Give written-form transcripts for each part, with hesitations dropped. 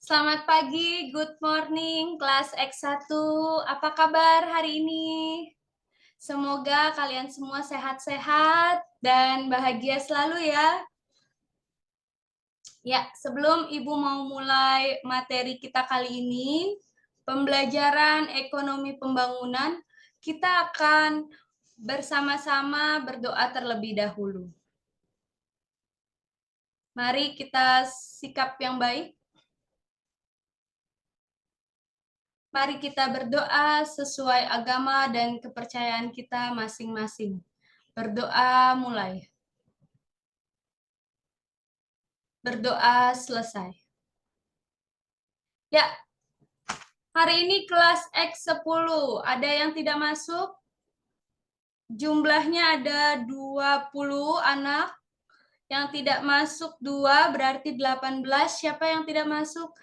Selamat pagi, good morning, kelas X1. Apa kabar hari ini? Semoga kalian semua sehat-sehat dan bahagia selalu ya. Ya, sebelum Ibu mau mulai materi kita kali ini, pembelajaran ekonomi pembangunan, kita akan bersama-sama berdoa terlebih dahulu. Mari kita sikap yang baik. Mari kita berdoa sesuai agama dan kepercayaan kita masing-masing. Berdoa mulai. Berdoa selesai. Ya, hari ini kelas X10. Ada yang tidak masuk? Jumlahnya ada 20 anak. Yang tidak masuk 2 berarti 18. Siapa yang tidak masuk?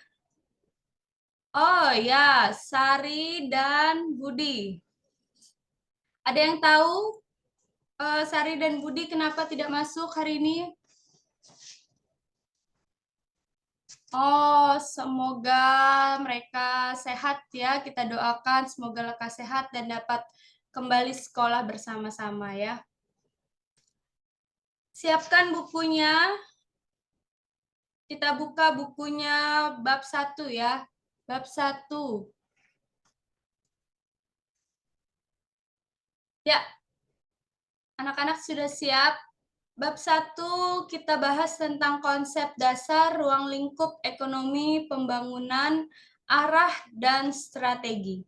Oh ya, Sari dan Budi. Ada yang tahu Sari dan Budi kenapa tidak masuk hari ini? Oh, semoga mereka sehat ya. Kita doakan semoga lekas sehat dan dapat kembali sekolah bersama-sama ya. Siapkan bukunya. Kita buka bukunya bab 1 ya. Bab 1. Ya, anak-anak sudah siap. Bab 1 kita bahas tentang konsep dasar ruang lingkup ekonomi pembangunan, arah dan strategi.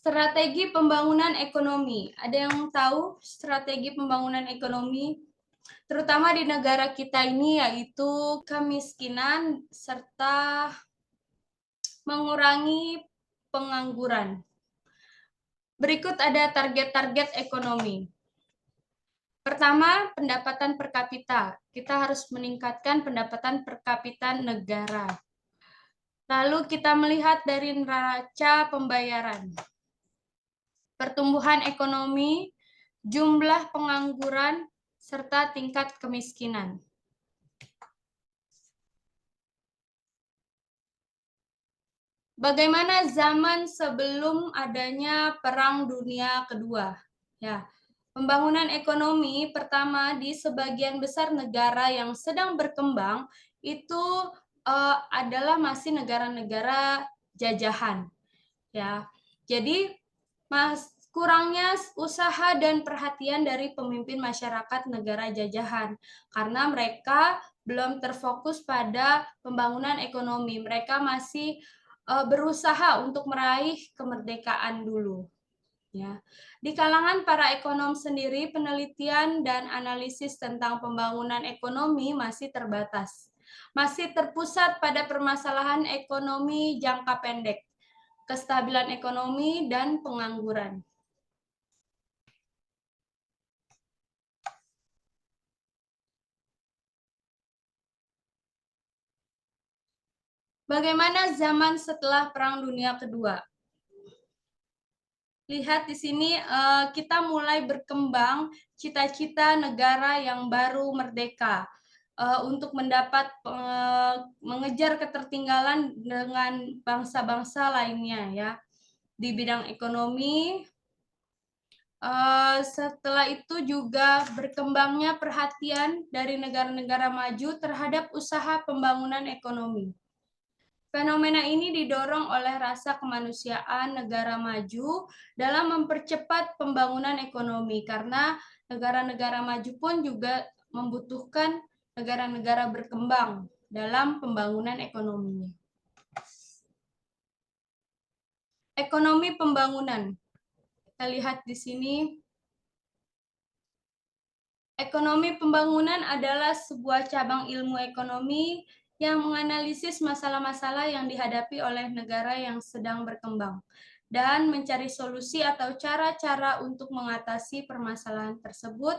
Strategi pembangunan ekonomi. Ada yang tahu strategi pembangunan ekonomi? Terutama di negara kita ini, yaitu kemiskinan serta mengurangi pengangguran. Berikut ada target-target ekonomi. Pertama, pendapatan per kapita. Kita harus meningkatkan pendapatan per kapita negara. Lalu kita melihat dari neraca pembayaran. Pertumbuhan ekonomi, jumlah pengangguran, serta tingkat kemiskinan. Bagaimana zaman sebelum adanya Perang Dunia Kedua? Ya, pembangunan ekonomi pertama di sebagian besar negara yang sedang berkembang itu adalah masih negara-negara jajahan. Ya, jadi kurangnya usaha dan perhatian dari pemimpin masyarakat negara jajahan karena mereka belum terfokus pada pembangunan ekonomi. Mereka masih berusaha untuk meraih kemerdekaan dulu. Ya. Di kalangan para ekonom sendiri, penelitian dan analisis tentang pembangunan ekonomi masih terbatas. Masih terpusat pada permasalahan ekonomi jangka pendek, kestabilan ekonomi, dan pengangguran. Bagaimana zaman setelah Perang Dunia Kedua? Lihat di sini kita mulai berkembang cita-cita negara yang baru merdeka untuk mendapat mengejar ketertinggalan dengan bangsa-bangsa lainnya ya. Di bidang ekonomi, setelah itu juga berkembangnya perhatian dari negara-negara maju terhadap usaha pembangunan ekonomi. Fenomena ini didorong oleh rasa kemanusiaan negara maju dalam mempercepat pembangunan ekonomi karena negara-negara maju pun juga membutuhkan negara-negara berkembang dalam pembangunan ekonominya. Ekonomi pembangunan. Kita lihat di sini. Ekonomi pembangunan adalah sebuah cabang ilmu ekonomi yang menganalisis masalah-masalah yang dihadapi oleh negara yang sedang berkembang dan mencari solusi atau cara-cara untuk mengatasi permasalahan tersebut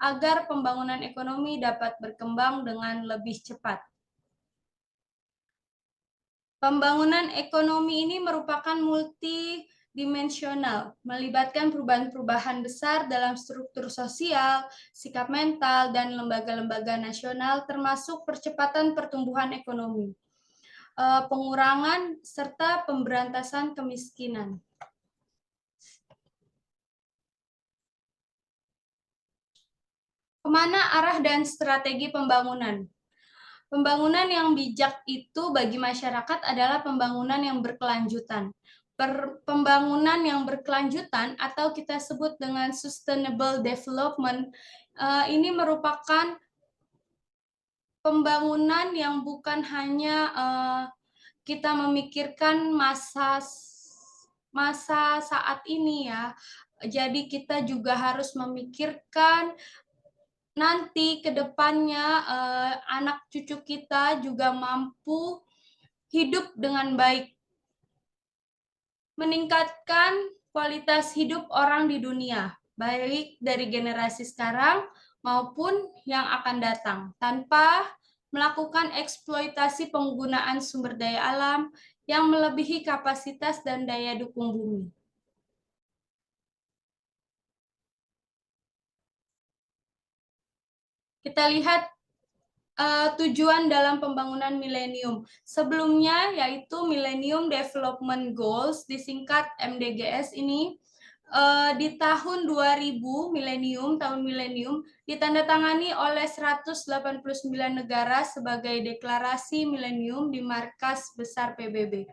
agar pembangunan ekonomi dapat berkembang dengan lebih cepat. Pembangunan ekonomi ini merupakan multidimensional, melibatkan perubahan-perubahan besar dalam struktur sosial, sikap mental, dan lembaga-lembaga nasional, termasuk percepatan pertumbuhan ekonomi, pengurangan, serta pemberantasan kemiskinan. Kemana arah dan strategi pembangunan? Pembangunan yang bijak itu bagi masyarakat adalah pembangunan yang berkelanjutan. Pembangunan yang berkelanjutan atau kita sebut dengan sustainable development ini merupakan pembangunan yang bukan hanya kita memikirkan masa saat ini ya. Jadi kita juga harus memikirkan nanti ke depannya anak cucu kita juga mampu hidup dengan baik, meningkatkan kualitas hidup orang di dunia, baik dari generasi sekarang maupun yang akan datang, tanpa melakukan eksploitasi penggunaan sumber daya alam yang melebihi kapasitas dan daya dukung bumi. Kita lihat tujuan dalam pembangunan milenium. Sebelumnya yaitu Millennium Development Goals, disingkat MDGs ini, di tahun 2000, tahun milenium, ditandatangani oleh 189 negara sebagai deklarasi milenium di markas besar PBB.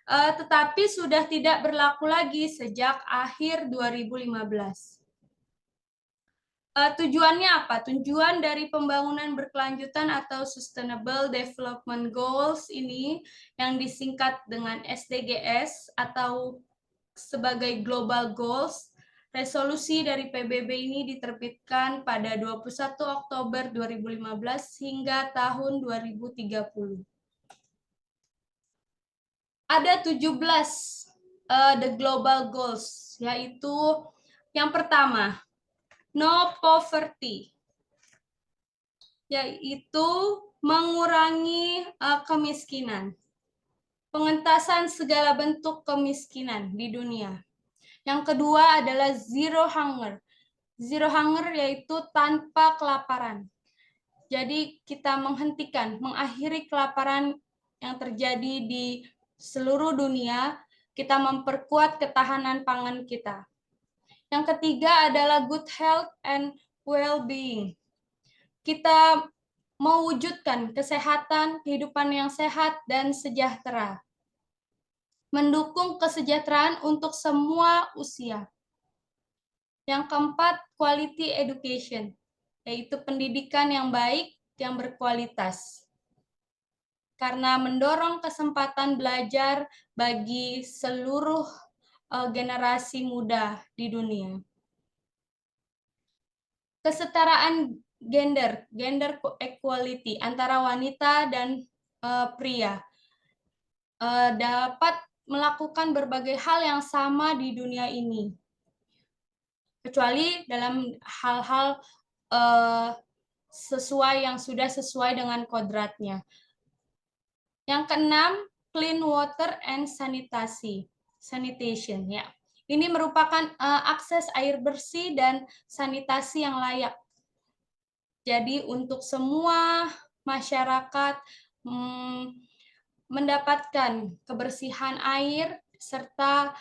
Tetapi sudah tidak berlaku lagi sejak akhir 2015. Tujuannya apa? Tujuan dari pembangunan berkelanjutan atau Sustainable Development Goals ini yang disingkat dengan SDGs atau sebagai Global Goals, resolusi dari PBB ini diterbitkan pada 21 Oktober 2015 hingga tahun 2030. Ada 17 the global goals, yaitu yang pertama, no poverty, yaitu mengurangi kemiskinan, pengentasan segala bentuk kemiskinan di dunia. Yang kedua adalah zero hunger. Zero hunger yaitu tanpa kelaparan. Jadi kita mengakhiri kelaparan yang terjadi di seluruh dunia, kita memperkuat ketahanan pangan kita. Yang ketiga adalah good health and well-being. Kita mewujudkan kesehatan, kehidupan yang sehat dan sejahtera. Mendukung kesejahteraan untuk semua usia. Yang keempat, quality education, yaitu pendidikan yang baik, yang berkualitas. Karena mendorong kesempatan belajar bagi seluruh generasi muda di dunia. Kesetaraan gender equality antara wanita dan pria dapat melakukan berbagai hal yang sama di dunia ini, kecuali dalam hal-hal yang sudah sesuai dengan kodratnya. Yang keenam, clean water and sanitation ya. Ini merupakan akses air bersih dan sanitasi yang layak. Jadi untuk semua masyarakat mendapatkan kebersihan air serta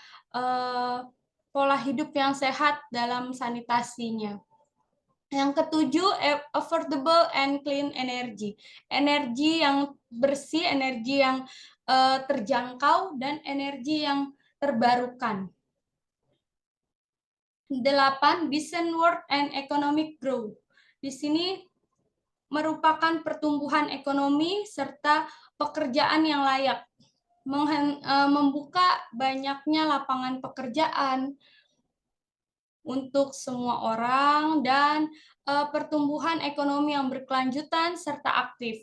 pola hidup yang sehat dalam sanitasinya. Yang ketujuh, affordable and clean energy. Energi yang bersih, energi yang terjangkau, dan energi yang terbarukan. 8, decent work and economic growth. Di sini merupakan pertumbuhan ekonomi serta pekerjaan yang layak, membuka banyaknya lapangan pekerjaan untuk semua orang, dan pertumbuhan ekonomi yang berkelanjutan serta aktif.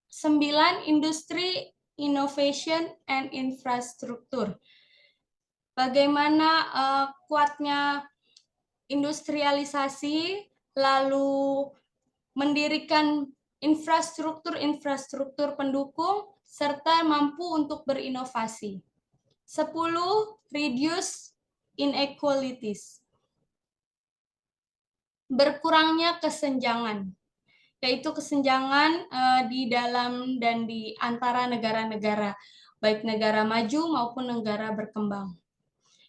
9, industri, innovation, and infrastruktur. Bagaimana kuatnya industrialisasi, lalu mendirikan infrastruktur pendukung, serta mampu untuk berinovasi. 10, reduce inequalities. Berkurangnya kesenjangan, yaitu kesenjangan di dalam dan di antara negara-negara, baik negara maju maupun negara berkembang.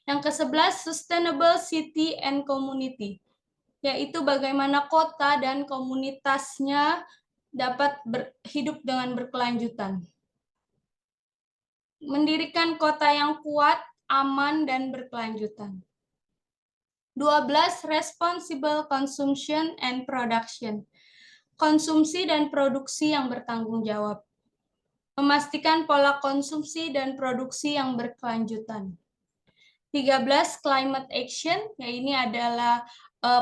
Yang ke-11, sustainable city and community, yaitu bagaimana kota dan komunitasnya dapat hidup dengan berkelanjutan. Mendirikan kota yang kuat, aman, dan berkelanjutan. 12, responsible consumption and production. Konsumsi dan produksi yang bertanggung jawab. Memastikan pola konsumsi dan produksi yang berkelanjutan. 13, climate action, ya ini adalah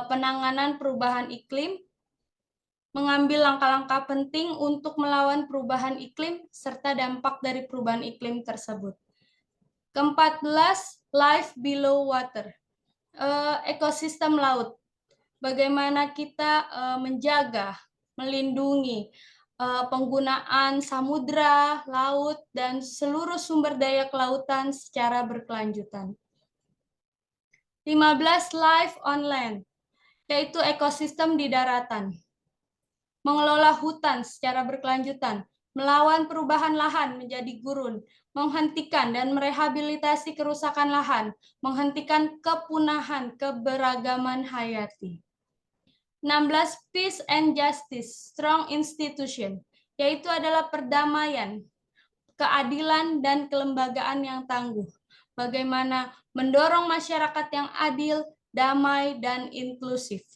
penanganan perubahan iklim, mengambil langkah-langkah penting untuk melawan perubahan iklim serta dampak dari perubahan iklim tersebut. Ke-14, life below water, ekosistem laut. Bagaimana kita menjaga, melindungi penggunaan samudra, laut, dan seluruh sumber daya kelautan secara berkelanjutan. 15, life on land, yaitu ekosistem di daratan. Mengelola hutan secara berkelanjutan, melawan perubahan lahan menjadi gurun, menghentikan dan merehabilitasi kerusakan lahan, menghentikan kepunahan keberagaman hayati. 16, peace and justice, strong institution, yaitu adalah perdamaian, keadilan, dan kelembagaan yang tangguh. Bagaimana mendorong masyarakat yang adil, damai, dan inklusif.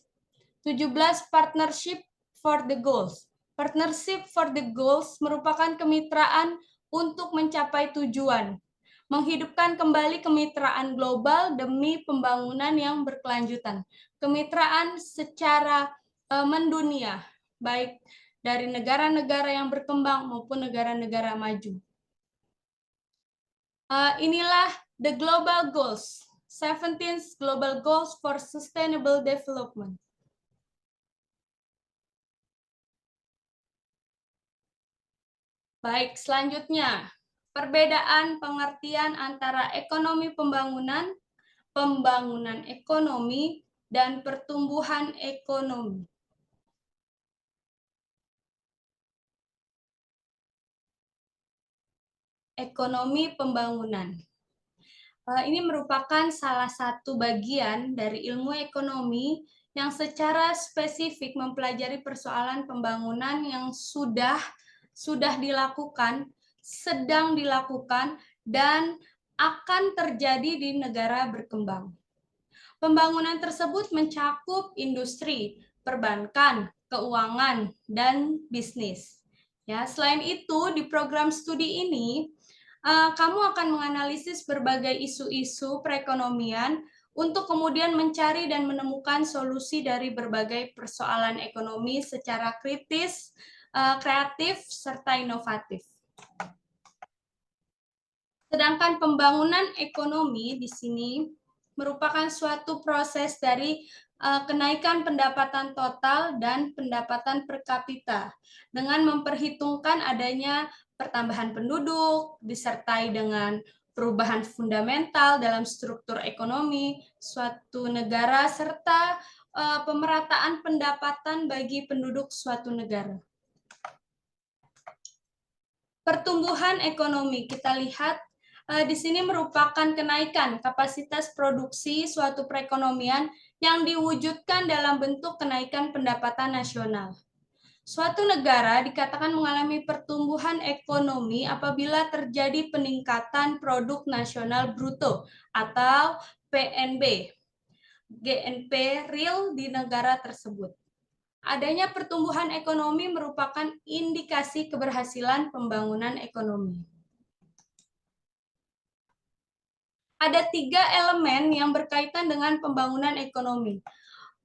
17, partnership for the goals. Partnership for the goals merupakan kemitraan untuk mencapai tujuan, menghidupkan kembali kemitraan global demi pembangunan yang berkelanjutan. Kemitraan secara mendunia, baik dari negara-negara yang berkembang maupun negara-negara maju. Inilah the global goals, 17 global goals for sustainable development. Baik, selanjutnya, perbedaan pengertian antara ekonomi pembangunan, pembangunan ekonomi, dan pertumbuhan ekonomi. Ekonomi pembangunan. Ini merupakan salah satu bagian dari ilmu ekonomi yang secara spesifik mempelajari persoalan pembangunan yang sudah dilakukan, sedang dilakukan, dan akan terjadi di negara berkembang. Pembangunan tersebut mencakup industri, perbankan, keuangan, dan bisnis. Ya, selain itu, di program studi ini, kamu akan menganalisis berbagai isu-isu perekonomian untuk kemudian mencari dan menemukan solusi dari berbagai persoalan ekonomi secara kritis, kreatif, serta inovatif. Sedangkan pembangunan ekonomi di sini merupakan suatu proses dari kenaikan pendapatan total dan pendapatan per kapita dengan memperhitungkan adanya pertambahan penduduk disertai dengan perubahan fundamental dalam struktur ekonomi suatu negara serta pemerataan pendapatan bagi penduduk suatu negara. Pertumbuhan ekonomi kita lihat di sini merupakan kenaikan kapasitas produksi suatu perekonomian yang diwujudkan dalam bentuk kenaikan pendapatan nasional. Suatu negara dikatakan mengalami pertumbuhan ekonomi apabila terjadi peningkatan produk nasional bruto atau PNB, GNP real di negara tersebut. Adanya pertumbuhan ekonomi merupakan indikasi keberhasilan pembangunan ekonomi. Ada 3 elemen yang berkaitan dengan pembangunan ekonomi.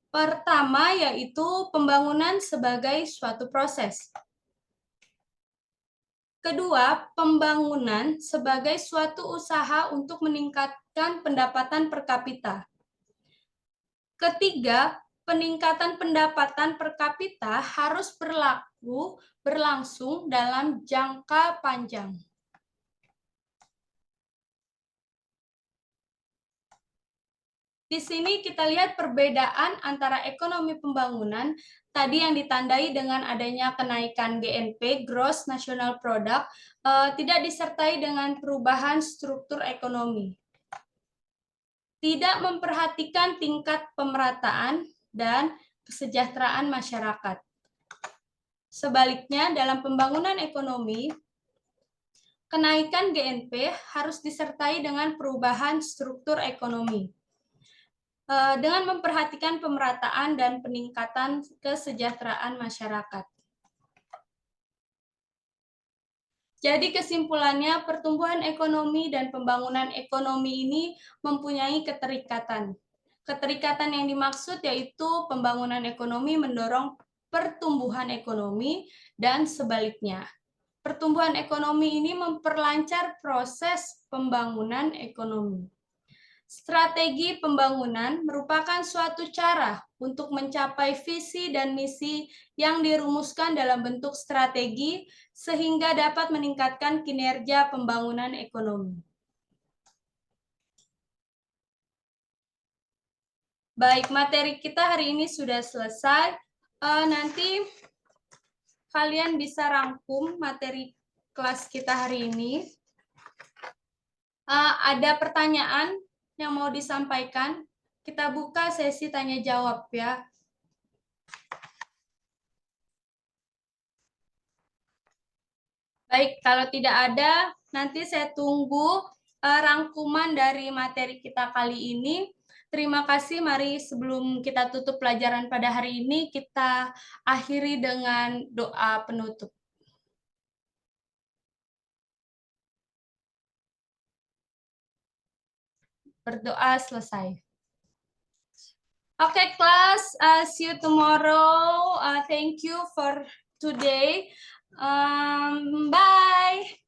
Pertama yaitu pembangunan sebagai suatu proses. Kedua, pembangunan sebagai suatu usaha untuk meningkatkan pendapatan per kapita. Ketiga, peningkatan pendapatan per kapita harus berlangsung dalam jangka panjang. Di sini kita lihat perbedaan antara ekonomi pembangunan tadi yang ditandai dengan adanya kenaikan GNP (Gross National Product) tidak disertai dengan perubahan struktur ekonomi. Tidak memperhatikan tingkat pemerataan dan kesejahteraan masyarakat. Sebaliknya, dalam pembangunan ekonomi, kenaikan GNP harus disertai dengan perubahan struktur ekonomi. Dengan memperhatikan pemerataan dan peningkatan kesejahteraan masyarakat. Jadi kesimpulannya, pertumbuhan ekonomi dan pembangunan ekonomi ini mempunyai keterikatan. Keterikatan yang dimaksud yaitu pembangunan ekonomi mendorong pertumbuhan ekonomi dan sebaliknya. Pertumbuhan ekonomi ini memperlancar proses pembangunan ekonomi. Strategi pembangunan merupakan suatu cara untuk mencapai visi dan misi yang dirumuskan dalam bentuk strategi sehingga dapat meningkatkan kinerja pembangunan ekonomi. Baik, materi kita hari ini sudah selesai. Nanti kalian bisa rangkum materi kelas kita hari ini. Ada pertanyaan yang mau disampaikan? Kita buka sesi tanya jawab ya. Baik, kalau tidak ada, nanti saya tunggu rangkuman dari materi kita kali ini. Terima kasih, mari sebelum kita tutup pelajaran pada hari ini, kita akhiri dengan doa penutup. Berdoa selesai. Okay, class, see you tomorrow. Thank you for today. Bye.